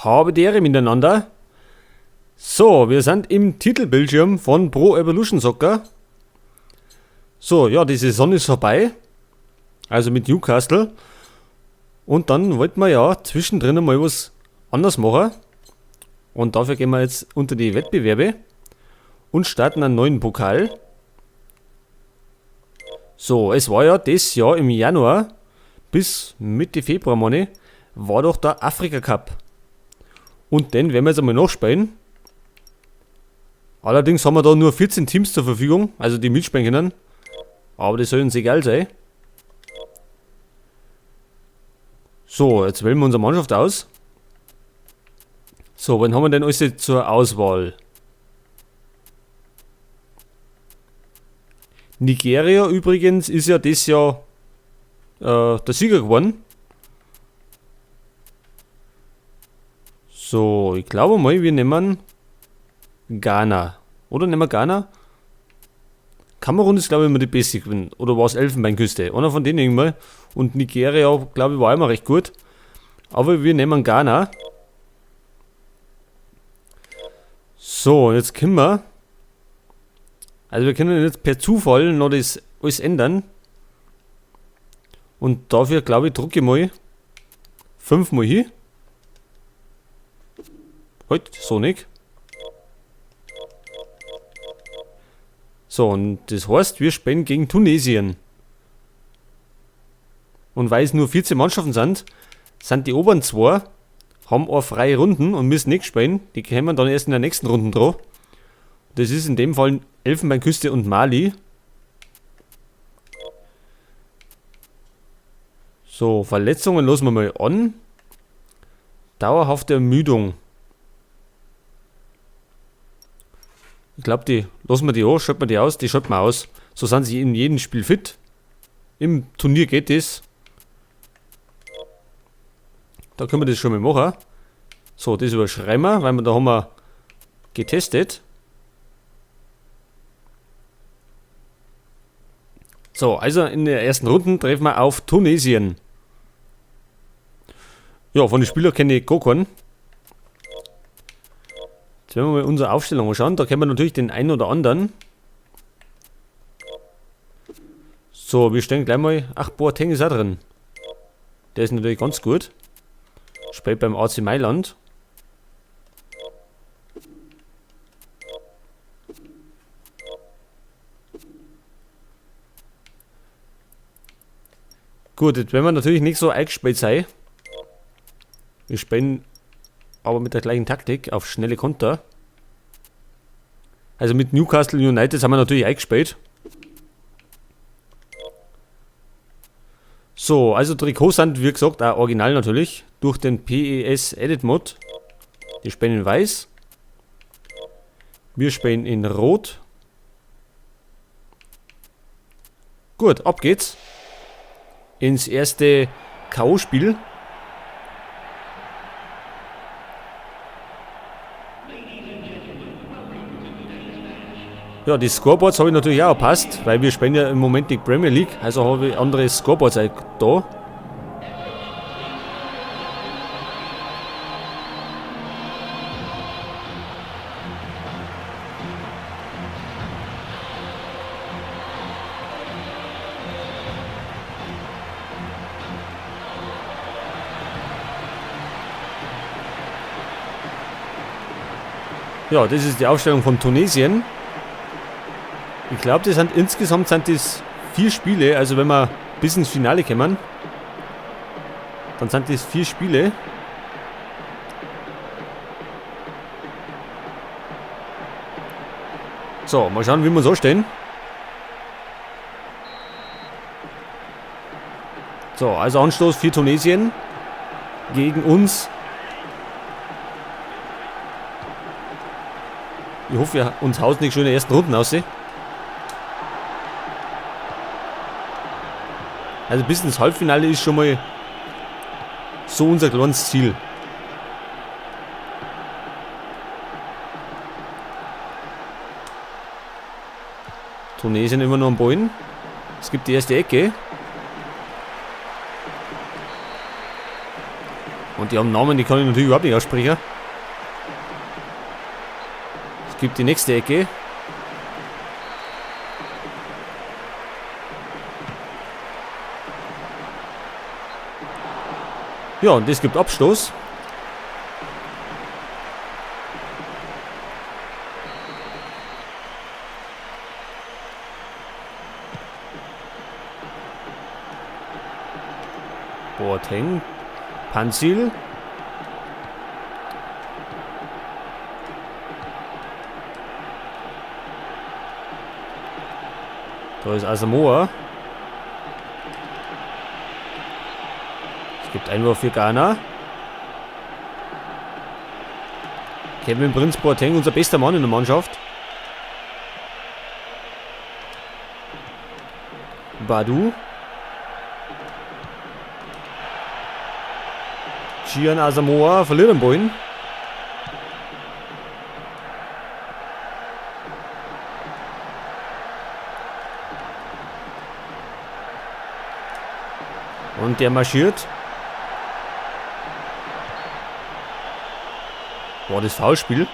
Habe die Ehre miteinander. So, wir sind im Titelbildschirm von Pro Evolution Soccer. So, ja, die Saison ist vorbei. Also mit Newcastle. Und dann wollten wir ja zwischendrin mal was anders machen. Und dafür gehen wir jetzt unter die Wettbewerbe und starten einen neuen Pokal. So, es war ja das Jahr im Januar bis Mitte Februar, meine, war doch der Afrika Cup. Und den werden wir jetzt einmal nachspielen. Allerdings haben wir da nur 14 Teams zur Verfügung, also die mitspielen können. Aber das soll uns egal sein. So, jetzt wählen wir unsere Mannschaft aus. So, wann haben wir denn alles zur Auswahl? Nigeria übrigens ist ja das Jahr der Sieger geworden. So, ich glaube mal, wir nehmen Ghana. Oder nehmen wir Ghana? Kamerun ist, glaube ich, immer die beste gewesen. Oder war es Elfenbeinküste? Einer von denen irgendwann. Und Nigeria, glaube ich, war immer recht gut. Aber wir nehmen Ghana. So, jetzt können wir. Also wir können jetzt per Zufall noch das alles ändern. Und dafür, glaube ich, drücke ich mal 5 Mal hier. Halt, so nicht. So, und das heißt, wir spielen gegen Tunesien. Und weil es nur 14 Mannschaften sind, sind die oberen zwei, haben auch freie Runden und müssen nicht spielen. Die kommen dann erst in der nächsten Runde drauf. Das ist in dem Fall Elfenbeinküste und Mali. So, Verletzungen lassen wir mal an. Dauerhafte Ermüdung. Ich glaube, die lassen wir die an, schalten wir die aus, die schalten wir aus. So sind sie in jedem Spiel fit. Im Turnier geht das. Da können wir das schon mal machen. So, das überschreiben wir, weil da haben wir getestet. So, also in der ersten Runde treffen wir auf Tunesien. Ja, von den Spielern kenne ich gar keinen. Jetzt werden wir mal unsere Aufstellung anschauen. Da kennen wir natürlich den einen oder anderen. So, wir stellen gleich mal. Ach, Boateng ist auch drin. Der ist natürlich ganz gut. Spielt beim AC Mailand. Gut, jetzt werden wir natürlich nicht so eingespielt sein. Wir spielen aber mit der gleichen Taktik auf schnelle Konter. Also mit Newcastle United haben wir natürlich eingespielt. So, also Trikots sind wie gesagt auch original natürlich. Durch den PES Edit Mod. Die spielen in weiß. Wir spielen in rot. Gut, ab geht's. Ins erste K.O.-Spiel. Ja, die Scoreboards habe ich natürlich auch passt, weil wir spielen ja im Moment die Premier League, also habe ich andere Scoreboards auch da. Ja, das ist die Aufstellung von Tunesien. Ich glaube, insgesamt sind das 4 Spiele, also wenn wir bis ins Finale kommen, dann sind das 4 Spiele. So, mal schauen, wie wir so stehen. So, also Anstoß für Tunesien gegen uns. Ich hoffe, wir uns hauen nicht schon in der ersten Runde aussehen. Also bis ins Halbfinale ist schon mal so unser kleines Ziel. Tunesien immer noch am Ballen. Es gibt die erste Ecke. Und Und die haben Namen, die kann ich natürlich überhaupt nicht aussprechen. Es gibt die nächste Ecke. Ja, und das gibt Abstoß. Boateng. Pansil. Da ist Asamoah. Es gibt Einwurf für Ghana. Kevin Prince Boateng, unser bester Mann in der Mannschaft. Badu. Gian Asamoah verliert den Ball. Und der marschiert. Boah, das Foulspiel.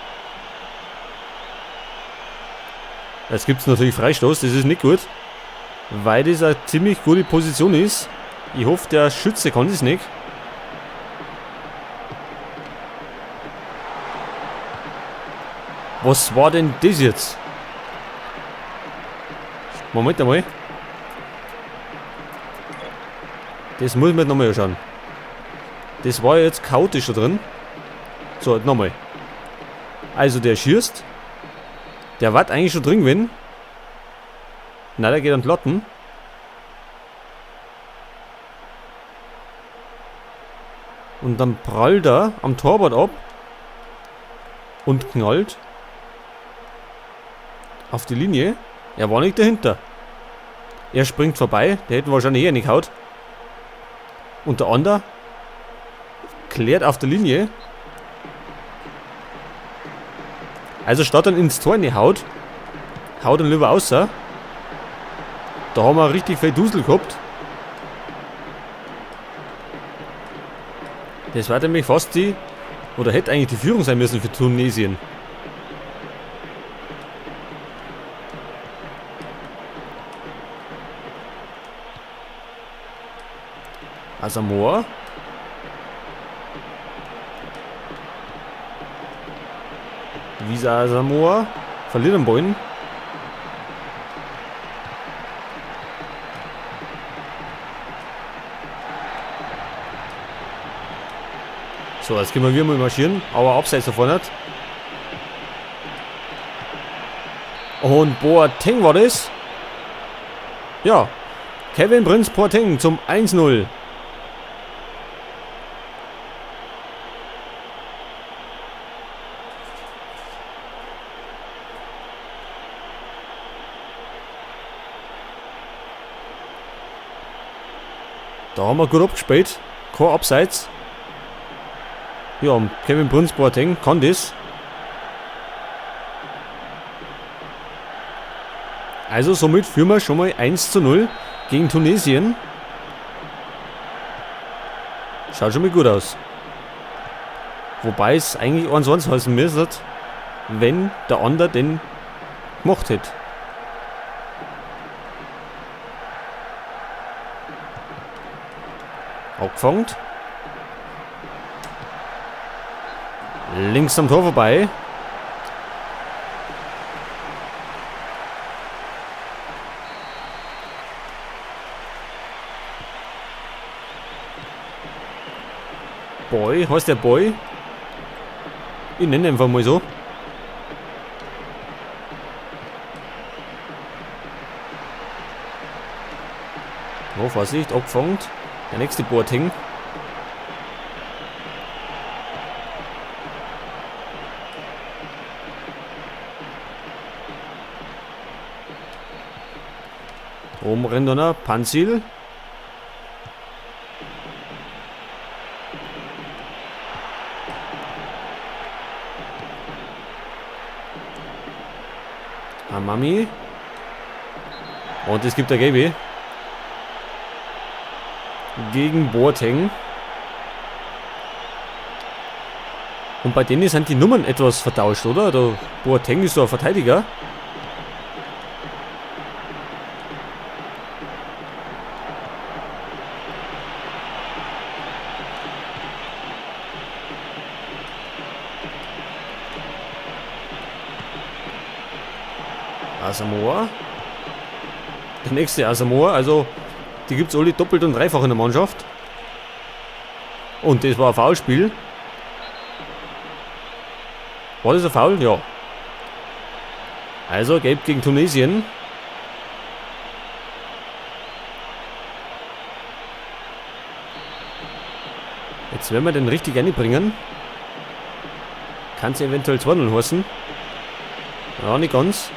Jetzt gibt es natürlich Freistoß, das ist nicht gut. Weil das eine ziemlich gute Position ist. Ich hoffe, der Schütze kann das nicht. Was war denn das jetzt? Moment einmal. Das muss man nochmal anschauen. Das war jetzt chaotisch da drin. So, nochmal. Also der schießt. Der war eigentlich schon drin gewesen. Na, der geht an den Latten. Und dann prallt er am Torwart ab. Und knallt. Auf die Linie. Er war nicht dahinter. Er springt vorbei. Der hätte wahrscheinlich eher nicht gehaut. Und der andere klärt auf der Linie. Also statt dann ins Tor nicht haut er lieber raus. Da haben wir richtig viel Dusel gehabt. Das war nämlich fast die, oder hätte eigentlich die Führung sein müssen für Tunesien. Asamoah. Visa Asamoah. Verliert den Ball. So, jetzt können wir wieder mal marschieren. Aber abseits davon nicht. Und Boateng war das. Ja. Kevin Prince Boateng zum 1-0. Da haben wir gut abgespielt. Kein Abseits. Ja, und Kevin Prince Boateng kann das. Also somit führen wir schon mal 1-0 gegen Tunesien. Schaut schon mal gut aus. Wobei es eigentlich 1-1 heißen müsste, wenn der andere den gemacht hätte. Abgefangen. Links am Tor vorbei. Boy, heißt der Boy? Ich nenne ihn einfach mal so. Oh, Vorsicht, abgefangen. Der nächste Boateng. Oben rennt einer Pansil. Amami. Und es gibt der Gelbe. Gegen Boateng. Und bei denen sind die Nummern etwas vertauscht, oder? Der Boateng ist so ein Verteidiger. Asamoah. Der nächste Asamoah, also die gibt es alle doppelt und dreifach in der Mannschaft. Und das war ein Foulspiel. War das ein Foul? Ja. Also gelb gegen Tunesien. Jetzt werden wir den richtig reinbringen. Kann es eventuell 2-0 heißen. Ja, nicht ganz.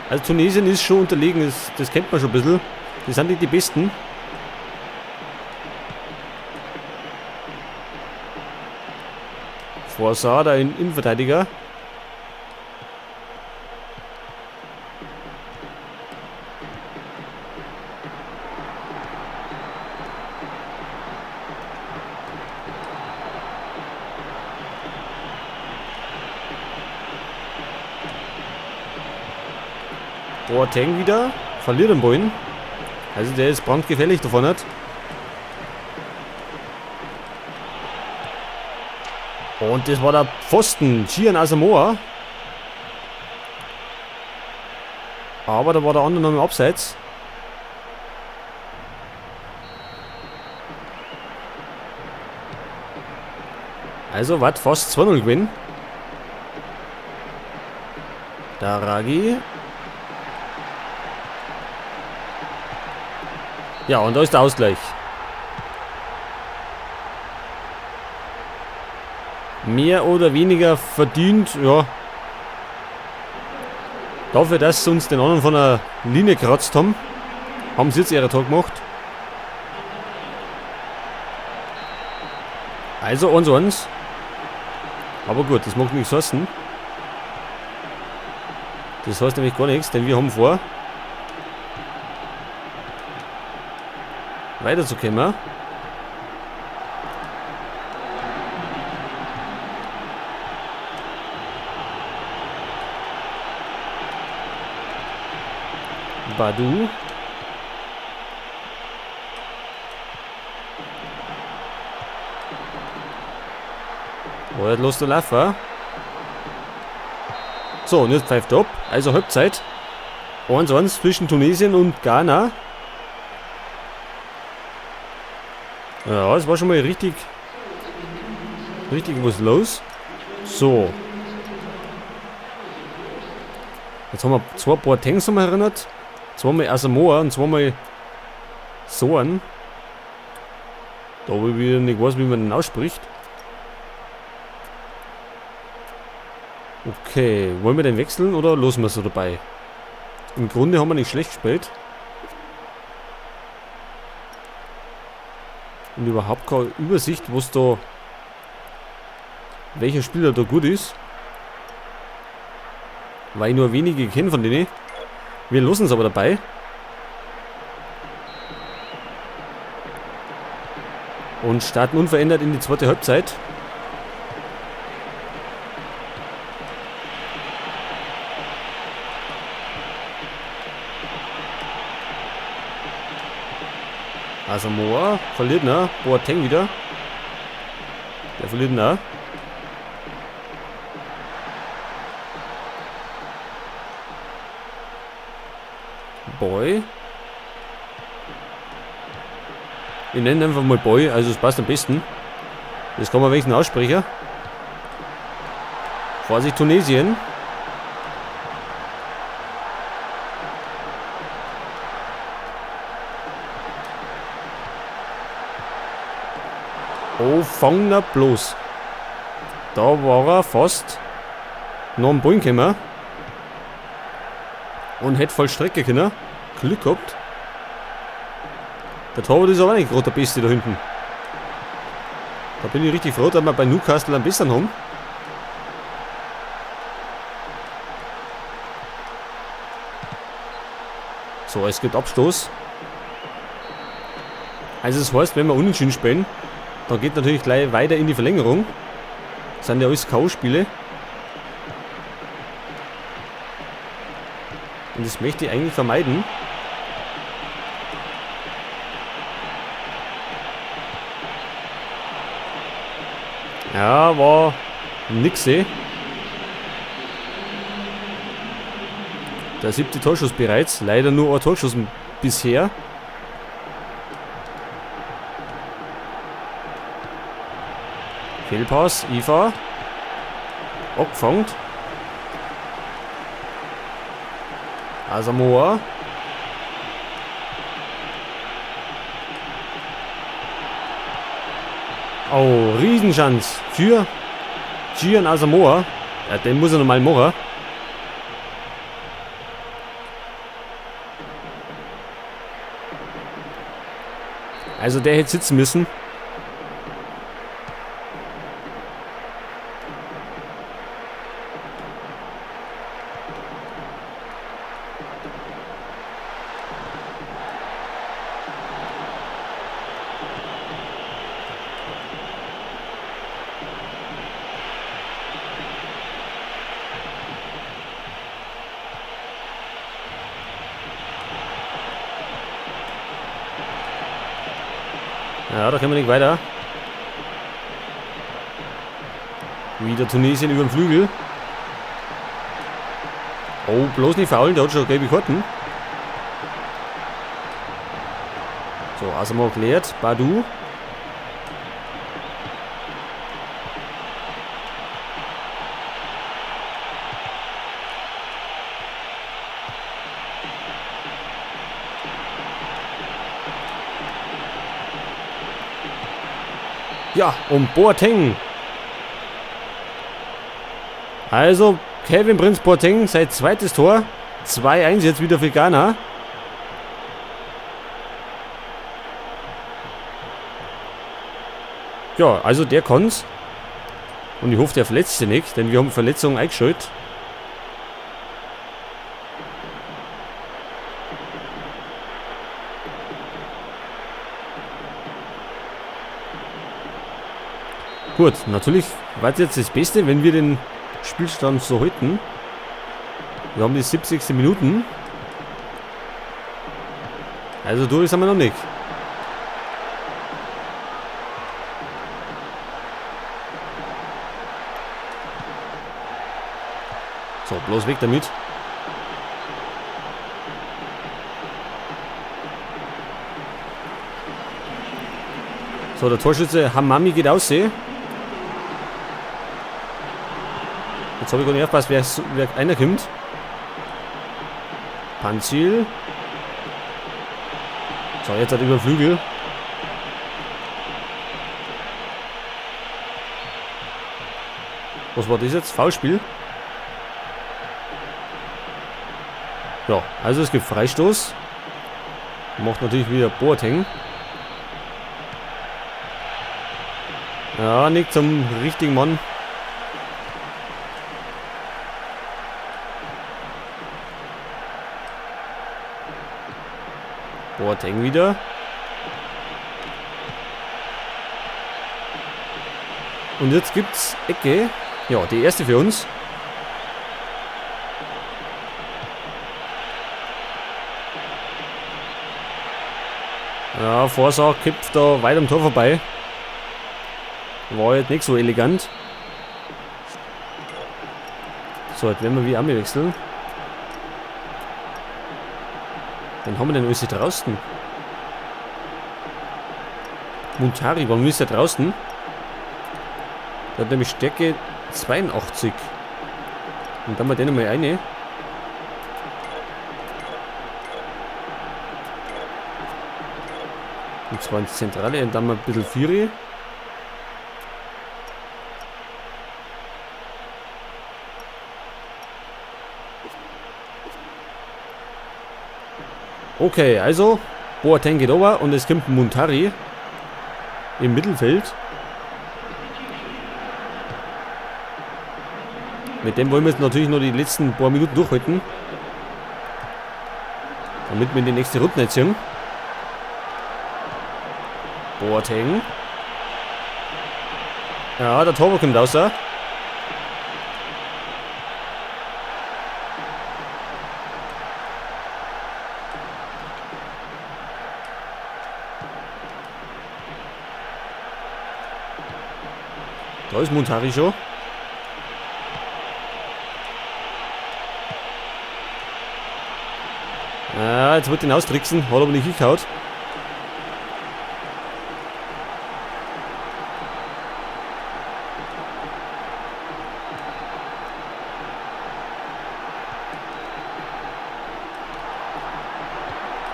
Also Tunesien ist schon unterlegen, das kennt man schon ein bisschen. Die sind nicht die Besten. Forsar, der Innenverteidiger. Boateng wieder. Verliert den Ball. Also der ist brandgefährlich davon hat. Und das war der Pfosten. Gian Asamoah. Aber da war der andere noch im Abseits. Also was? Fast 2-0 gewinnen. Daragi. Ja, und da ist der Ausgleich. Mehr oder weniger verdient, ja. Dafür, dass sie uns den anderen von der Linie gekratzt haben, haben sie jetzt ihre Tag gemacht. Also 1-1. Aber gut, das mag nichts heißen. Das heißt nämlich gar nichts, denn wir haben vor, weiterzukommen. Badu. Oh, jetzt los der Laffer. So, und jetzt pfeift er ab. Also Halbzeit. 1-1 zwischen Tunesien und Ghana. Ja, es war schon mal richtig was los. So. Jetzt haben wir zwei Boatengs erinnert. Zweimal Asamoah und zweimal Soan. Da wo ich wieder nicht weiß, wie man den ausspricht. Okay, wollen wir den wechseln oder lassen wir es so dabei? Im Grunde haben wir nicht schlecht gespielt. Und überhaupt keine Übersicht, was da, welcher Spieler da gut ist. Weil ich nur wenige kenne von denen. Wir lassen es aber dabei. Und starten unverändert in die zweite Halbzeit. Asamoah verliert, ne? Boateng wieder. Der verliert, ne? Boy. Wir nennen einfach mal Boy, also es passt am besten. Das kann man wenigstens aussprechen. Vorsicht Tunesien. Oh, fang na bloß. Da war er fast noch am Ball gekommen. Und hätte voll Strecke können. Glück gehabt. Der Torwart ist aber nicht gerade der Beste da hinten. Da bin ich richtig froh, dass wir bei Newcastle einen besseren haben. So, es gibt Abstoß. Also das heißt, wenn wir unentschieden spielen, dann geht natürlich gleich weiter in die Verlängerung. Das sind ja alles K.O.-Spiele. Und das möchte ich eigentlich vermeiden. Ja, war nix. Der 7. Torschuss bereits. Leider nur ein Torschuss bisher. Fehlpass, Iva. Abgefangen. Asamoah. Oh, Riesenchance für Gian Asamoah. Ja, den muss er nochmal machen. Also der hätte sitzen müssen. Ja, da können wir nicht weiter. Wieder Tunesien über den Flügel. Oh, bloß nicht faulen, der hat schon gelbe Karten. So, Asamoah klärt. Badu. Ja, und Boateng. Also, Kevin Prince Boateng, sein zweites Tor. 2-1 jetzt wieder für Ghana. Ja, also der kann's. Und ich hoffe, der verletzt sich nicht, denn wir haben Verletzungen eingeschaltet. Gut, natürlich war es jetzt das Beste, wenn wir den Spielstand so halten. Wir haben die 70. Minuten. Also durch sind wir noch nicht. So, bloß weg damit. So, der Torschütze Hamami geht aus. Jetzt habe ich gar nicht aufgepasst, wer einer kommt. Panzil. So, jetzt hat er über den Flügel. Was war das jetzt? Foulspiel? Ja, also es gibt Freistoß. Macht natürlich wieder Boateng. Ja, nicht zum richtigen Mann. Boateng wieder. Und jetzt gibt's Ecke. Ja, die erste für uns. Ja, Vorsag kippt da weit am Tor vorbei. War jetzt nicht so elegant. So, jetzt werden wir wieder Arme wechseln. Dann haben wir den alles draußen. Muntari, warum ist der draußen? Der hat nämlich Stärke 82. Und dann mal den mal eine. Und zwar ins Zentrale und dann mal ein bisschen Vieri. Okay, also Boateng geht over und es kommt Muntari im Mittelfeld. Mit dem wollen wir jetzt natürlich noch die letzten paar Minuten durchhalten, damit wir in die nächste Runde ziehen. Boateng. Ja, der Torwart kommt raus. Da ist Montari schon. Ja, jetzt wird ihn austricksen, hat aber nicht gehaut.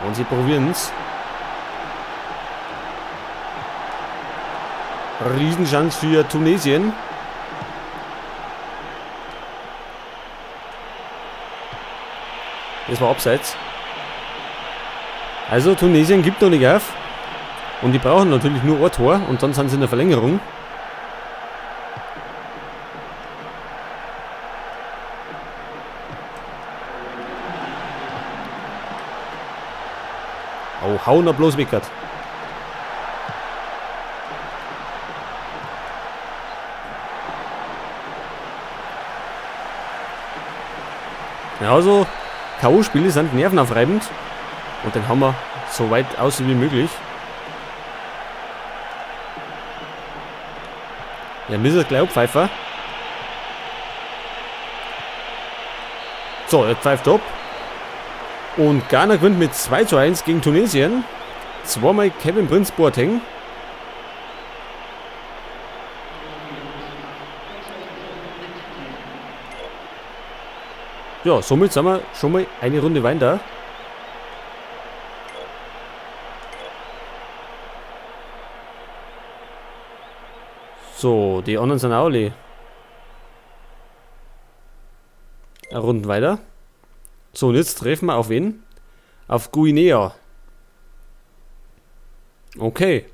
Und sie probieren es. Riesenchance für Tunesien. Das war abseits. Also Tunesien gibt noch nicht auf. Und die brauchen natürlich nur ein Tor und dann sind sie in der Verlängerung. Oh, hauen er bloß weg. Ja, also K.O.-Spiele sind nervenaufreibend. Und den haben wir so weit außen wie möglich. Ja, müssen gleich abpfeifen. So, er pfeift ab. Und Ghana gewinnt mit 2:1 gegen Tunesien. Zweimal Kevin Prince Boateng. Ja, somit sind wir schon mal eine Runde weiter. So, die anderen sind auch alle Runden weiter. So, und jetzt treffen wir auf wen? Auf Guinea. Okay.